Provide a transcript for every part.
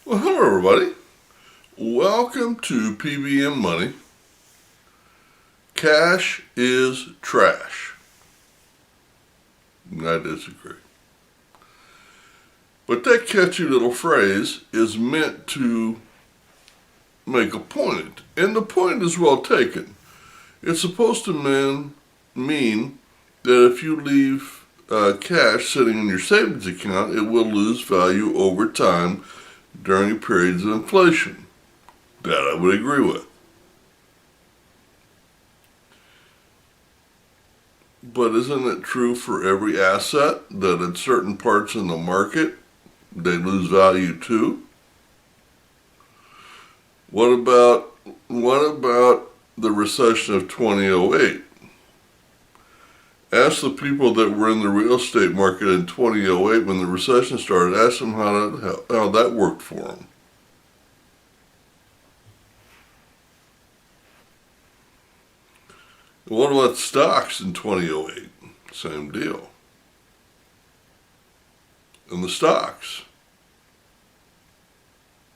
Well, hello everybody. Welcome to P.B.M. Money. Cash is trash. I disagree. But that catchy little phrase is meant to make a point, and the point is well taken. It's supposed to mean that if you leave cash sitting in your savings account, it will lose value over time during periods of inflation. That I would agree with. But isn't it true for every asset that at certain parts in the market they lose value too? What about the recession of 2008? Ask the people that were in the real estate market in 2008 when the recession started. Ask them how that worked for them. What about stocks in 2008? Same deal. And the stocks,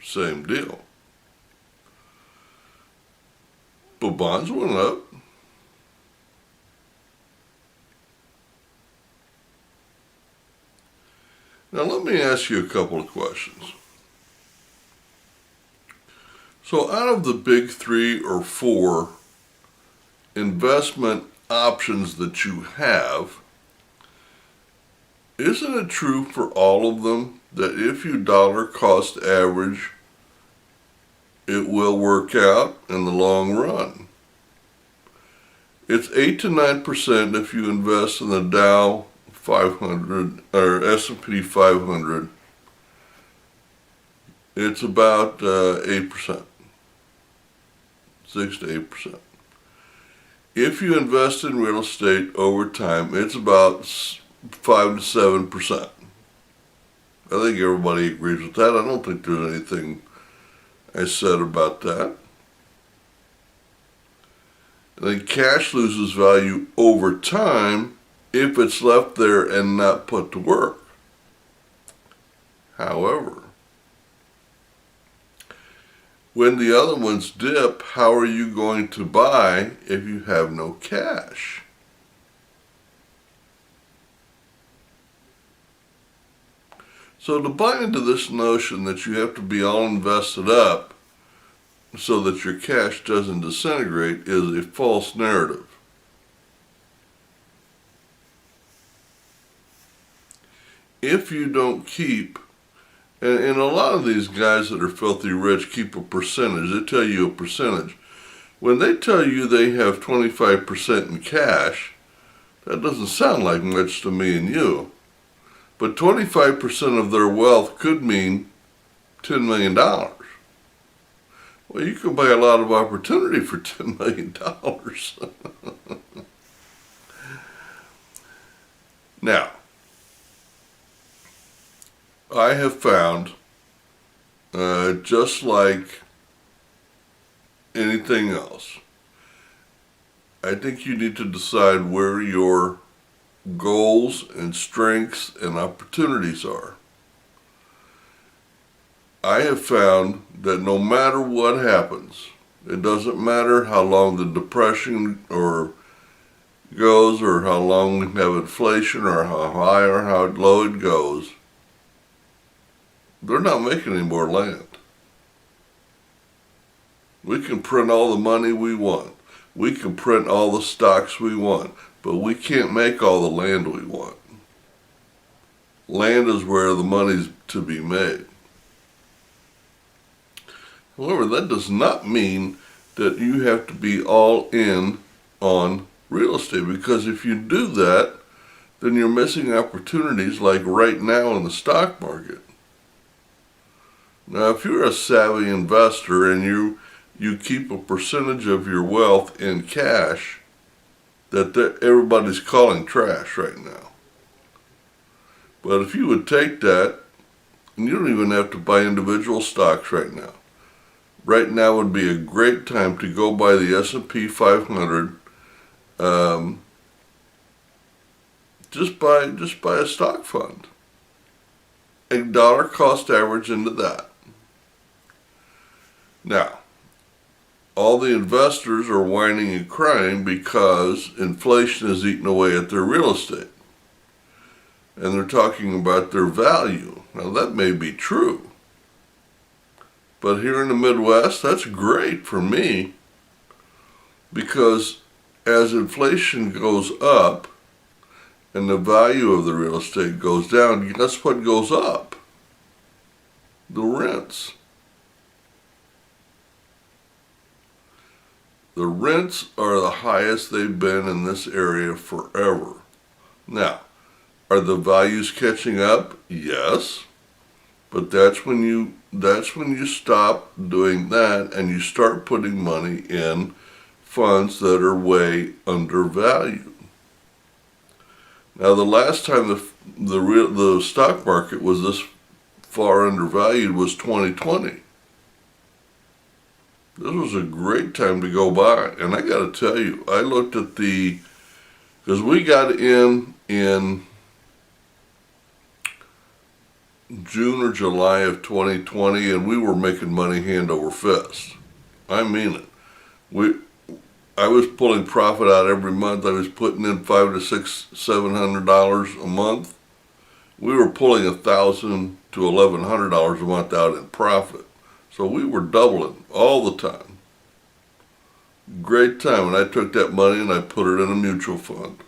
same deal. But bonds went up. Now let me ask you a couple of questions. So out of the big 3 or 4 investment options that you have, isn't it true for all of them that if you dollar cost average, it will work out in the long run? It's 8 to 9% if you invest in the Dow 500 or S&P 500. It's about 8%, 6 to 8%. If you invest in real estate over time, it's about 5 to 7%. I think everybody agrees with that. I don't think there's anything I said about that. I think cash loses value over time if it's left there and not put to work. However, when the other ones dip, how are you going to buy if you have no cash? So to buy into this notion that you have to be all invested up so that your cash doesn't disintegrate is a false narrative. If you don't keep, and a lot of these guys that are filthy rich keep a percentage. They tell you a percentage. When they tell you they have 25% in cash, that doesn't sound like much to me and you. But 25% of their wealth could mean $10 million. Well, you can buy a lot of opportunity for $10 million. Now, I have found, just like anything else, I think you need to decide where your goals and strengths and opportunities are. I have found that no matter what happens, it doesn't matter how long the depression goes or how long we have inflation or how high or how low it goes, they're not making any more land. We can print all the money we want. We can print all the stocks we want, but we can't make all the land we want. Land is where the money's to be made. However, that does not mean that you have to be all in on real estate, because if you do that, then you're missing opportunities like right now in the stock market. Now, if you're a savvy investor and you keep a percentage of your wealth in cash, that everybody's calling trash right now. But if you would take that, and you don't even have to buy individual stocks right now. Right now would be a great time to go buy the S&P 500. Just buy a stock fund. A dollar cost average into that. Now, all the investors are whining and crying because inflation is eating away at their real estate. And they're talking about their value. Now, that may be true. But here in the Midwest, that's great for me, because as inflation goes up and the value of the real estate goes down, guess what goes up? The rents. The rents are the highest they've been in this area forever. Now, are the values catching up? Yes. But that's when you stop doing that and you start putting money in funds that are way undervalued. Now, the last time the stock market was this far undervalued was 2020. This was a great time to go buy. And I got to tell you, I looked at because we got in June or July of 2020, and we were making money hand over fist. I mean it. I was pulling profit out every month. I was putting in $500 to $700 a month. We were pulling $1,000 to $1,100 a month out in profit. So we were doubling all the time. Great time. And I took that money and I put it in a mutual fund.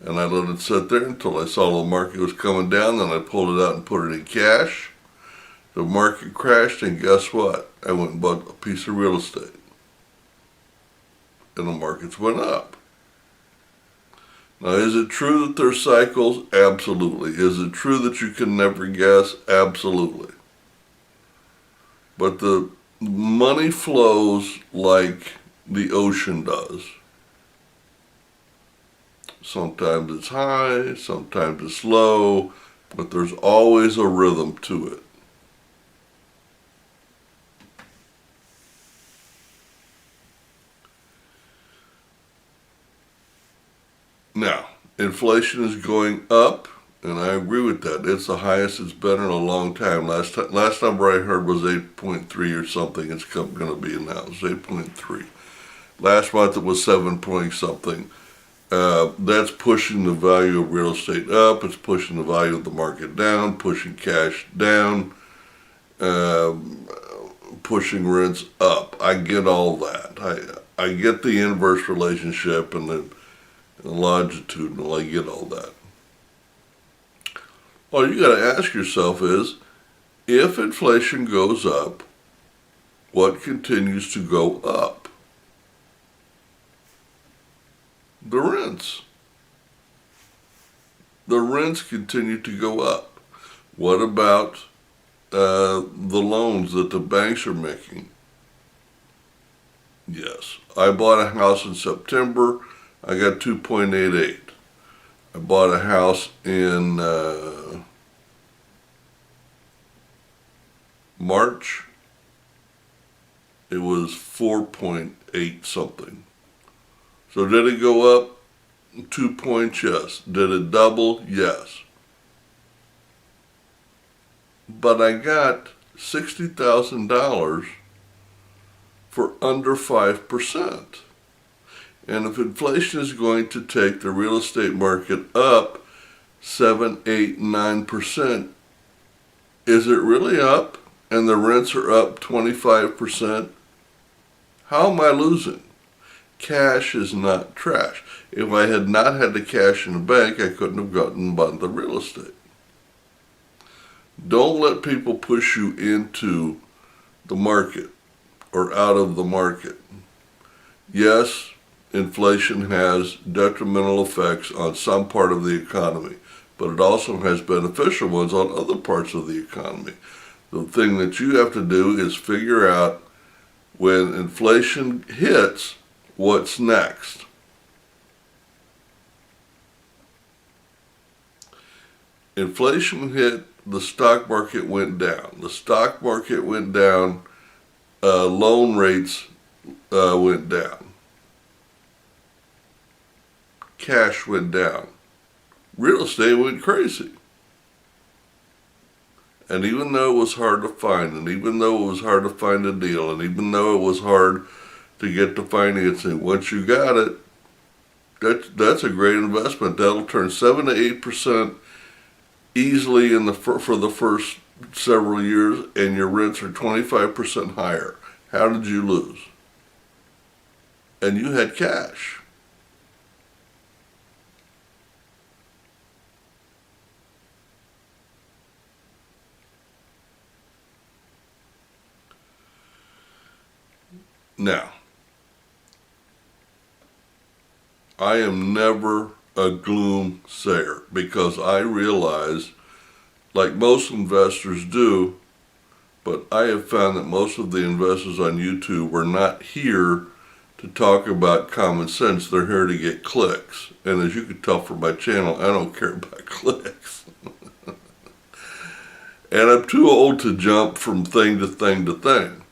And I let it sit there until I saw the market was coming down. Then I pulled it out and put it in cash. The market crashed, and guess what? I went and bought a piece of real estate. And the markets went up. Now, is it true that there's cycles? Absolutely. Is it true that you can never guess? Absolutely. But the money flows like the ocean does. Sometimes it's high, sometimes it's low, but there's always a rhythm to it. Now, inflation is going up, and I agree with that. It's the highest it's been in a long time. Last number I heard was 8.3 or something. It's going to be now. It's 8.3. Last month it was 7 point something. That's pushing the value of real estate up. It's pushing the value of the market down, pushing cash down, pushing rents up. I get all that. I get the inverse relationship and the longitudinal. I get all that. All you got to ask yourself is, if inflation goes up, what continues to go up? The rents. The rents continue to go up. What about the loans that the banks are making? Yes. I bought a house in September. I got 2.88. I bought a house in March. It was 4.8 something. So did it go up 2 points? Yes. Did it double? Yes. But I got $60,000 for under 5%. And if inflation is going to take the real estate market up 7, 8, 9%, is it really up? And the rents are up 25%? How am I losing? Cash is not trash. If I had not had the cash in the bank, I couldn't have gotten bought the real estate. Don't let people push you into the market or out of the market. Yes, inflation has detrimental effects on some part of the economy, but it also has beneficial ones on other parts of the economy. The thing that you have to do is figure out, when inflation hits, what's next. Inflation hit, the stock market went down. The stock market went down, loan rates went down. Cash went down. Real estate went crazy. And even though it was hard to find, and even though it was hard to find a deal, and even though it was hard to get the financing, once you got it, that's a great investment. That'll turn 7 to 8% easily for the first several years, and your rents are 25% higher. How did you lose? And you had cash. Now, I am never a gloom sayer because I realize, like most investors do, but I have found that most of the investors on YouTube are not here to talk about common sense. They're here to get clicks. And as you can tell from my channel, I don't care about clicks. And I'm too old to jump from thing to thing to thing.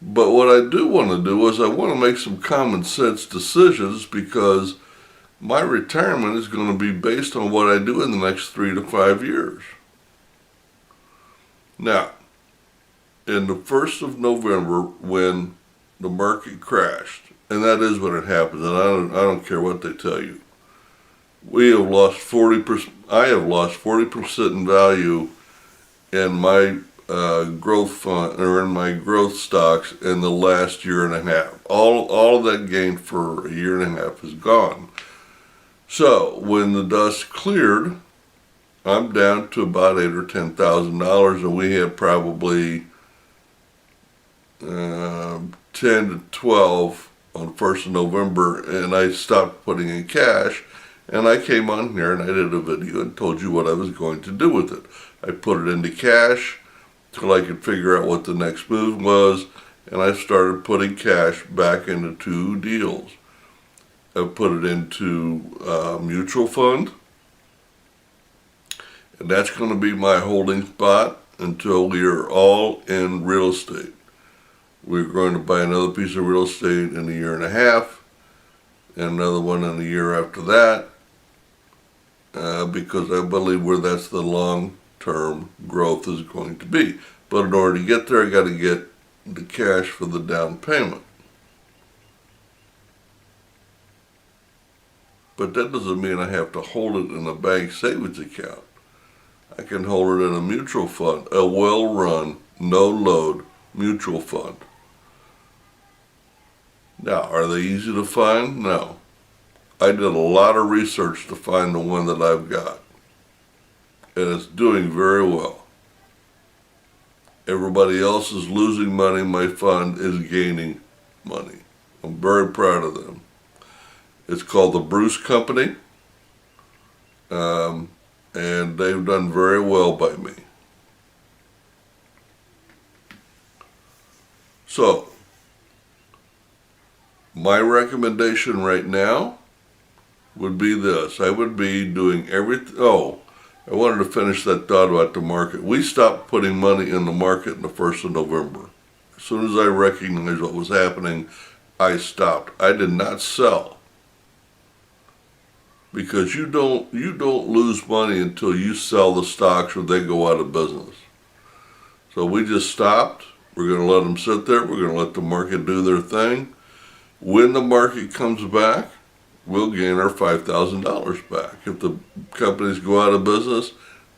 But what I do want to do is I want to make some common sense decisions because my retirement is going to be based on what I do in the next 3 to 5 years. Now, in the 1st of November, when the market crashed, and that is when it happens, and I don't care what they tell you, we have lost 40%. I have lost 40% in value in my growth fund or in my growth stocks in the last year and a half. All of that gain for a year and a half is gone. So when the dust cleared, I'm down to about $8,000 or $10,000, and we had probably 10 to 12 on 1st of November, and I stopped putting in cash, and I came on here and I did a video and told you what I was going to do with it. I put it into cash till I could figure out what the next move was, and I started putting cash back into 2 deals. I put it into a mutual fund, and that's going to be my holding spot until we are all in real estate. We're going to buy another piece of real estate in a year and a half, and another one in a year after that, because I believe that's the long-term growth is going to be. But in order to get there, I got to get the cash for the down payment. But that doesn't mean I have to hold it in a bank savings account. I can hold it in a mutual fund, a well-run, no-load mutual fund. Now, are they easy to find? No. I did a lot of research to find the one that I've got. And it's doing very well. Everybody else is losing money. My fund is gaining money. I'm very proud of them. It's called the Bruce Company. And they've done very well by me. So, my recommendation right now would be this. I would be doing everything. Oh, I wanted to finish that thought about the market. We stopped putting money in the market in the 1st of November. As soon as I recognized what was happening, I stopped. I did not sell. Because you don't lose money until you sell the stocks or they go out of business. So we just stopped. We're going to let them sit there. We're going to let the market do their thing. When the market comes back, we'll gain our $5,000 back. If the companies go out of business,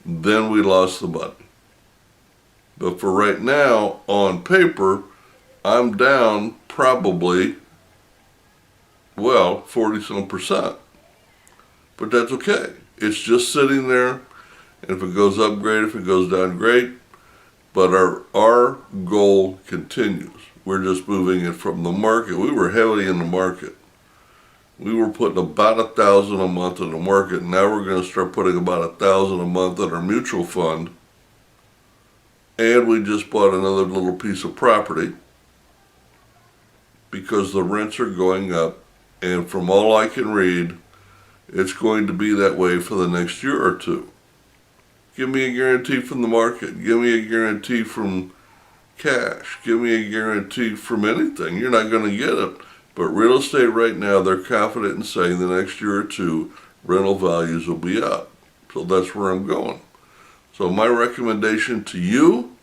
then we lost the money. But for right now, on paper, I'm down probably, 40-some%. But that's okay. It's just sitting there. And if it goes up, great. If it goes down, great. But our goal continues. We're just moving it from the market. We were heavily in the market. We were putting about $1,000 a month in the market. Now we're going to start putting about $1,000 a month in our mutual fund. And we just bought another little piece of property because the rents are going up. And from all I can read, it's going to be that way for the next year or two. Give me a guarantee from the market. Give me a guarantee from cash. Give me a guarantee from anything. You're not going to get it. But real estate right now, they're confident in saying the next year or two, rental values will be up. So that's where I'm going. So my recommendation to you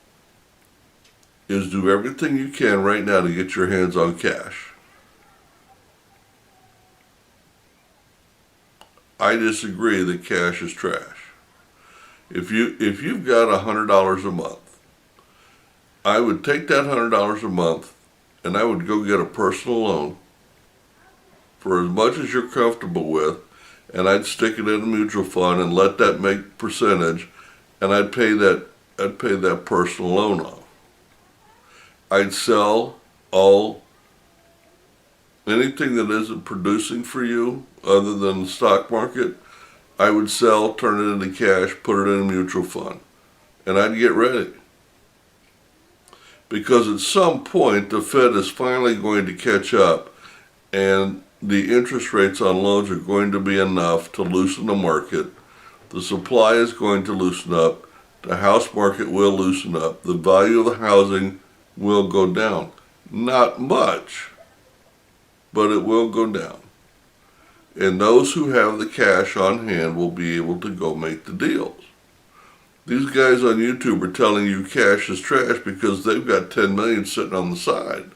is do everything you can right now to get your hands on cash. I disagree that cash is trash. If you've got $100 a month, I would take that $100 a month and I would go get a personal loan for as much as you're comfortable with, and I'd stick it in a mutual fund and let that make percentage, and I'd pay that personal loan off. I'd sell anything that isn't producing for you other than the stock market. I would sell, turn it into cash, put it in a mutual fund, and I'd get ready. Because at some point the Fed is finally going to catch up, and the interest rates on loans are going to be enough to loosen the market. The supply is going to loosen up. The house market will loosen up. The value of the housing will go down. Not much, but it will go down. And those who have the cash on hand will be able to go make the deals. These guys on YouTube are telling you cash is trash because they've got 10 million sitting on the side.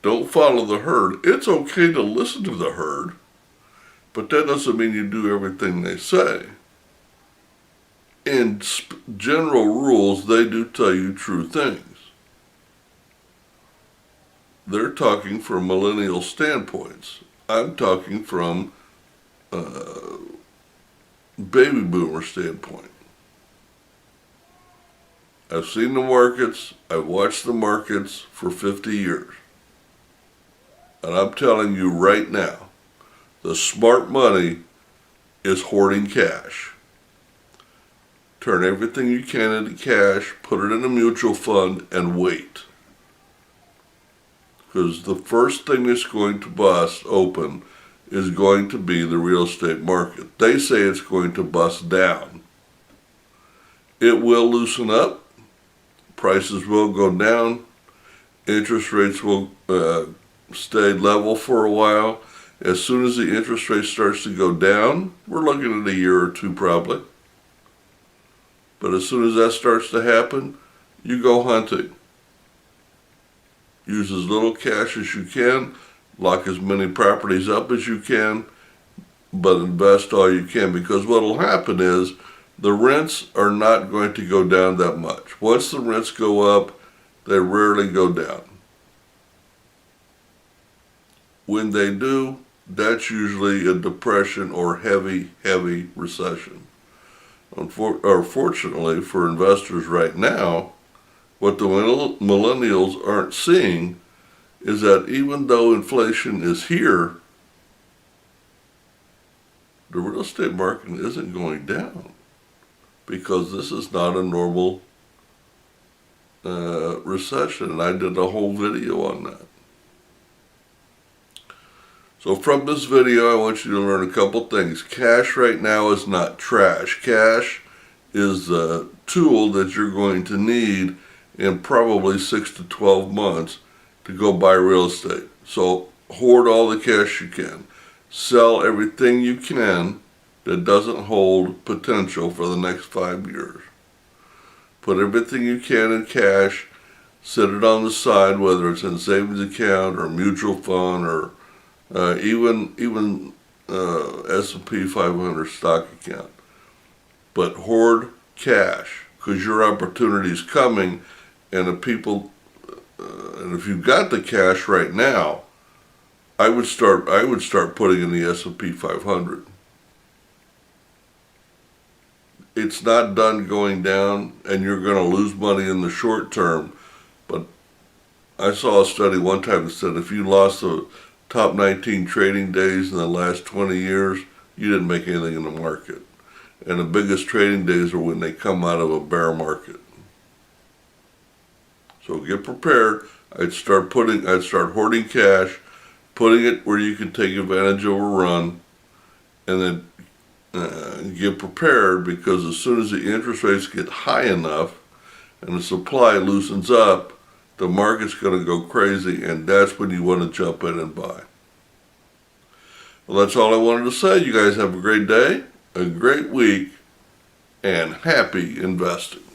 Don't follow the herd. It's okay to listen to the herd, but that doesn't mean you do everything they say. In general rules, they do tell you true things. They're talking from millennial standpoints. I'm talking from baby boomer standpoint. I've seen the markets. I've watched the markets for 50 years. And I'm telling you right now, the smart money is hoarding cash. Turn everything you can into cash, put it in a mutual fund, and wait. Because the first thing that's going to bust open is going to be the real estate market. They say it's going to bust down. It will loosen up. Prices will go down. Interest rates will stay level for a while. As soon as the interest rate starts to go down, we're looking at a year or two probably. But as soon as that starts to happen, you go hunting. Use as little cash as you can, lock as many properties up as you can, but invest all you can, because what will happen is the rents are not going to go down that much. Once the rents go up, they rarely go down. When they do, that's usually a depression or heavy recession. Unfortunately for investors right now, what the millennials aren't seeing is that even though inflation is here, the real estate market isn't going down, because this is not a normal recession, and I did a whole video on that. So from this video, I want you to learn a couple things. Cash right now is not trash. Cash is the tool that you're going to need in probably 6 to 12 months to go buy real estate. So hoard all the cash you can. Sell everything you can that doesn't hold potential for the next 5 years. Put everything you can in cash. Set it on the side, whether it's in a savings account or a mutual fund or even S&P 500 stock account. But hoard cash, because your opportunity is coming, and if you've got the cash right now, I would start putting in the S&P 500. It's not done going down, and you're going to lose money in the short term. But I saw a study one time that said if you lost the top 19 trading days in the last 20 years, you didn't make anything in the market. And the biggest trading days are when they come out of a bear market. So get prepared. I'd start hoarding cash, putting it where you can take advantage of a run, and then get prepared, because as soon as the interest rates get high enough and the supply loosens up, the market's going to go crazy, and that's when you want to jump in and buy. Well, that's all I wanted to say. You guys have a great day, a great week, and happy investing.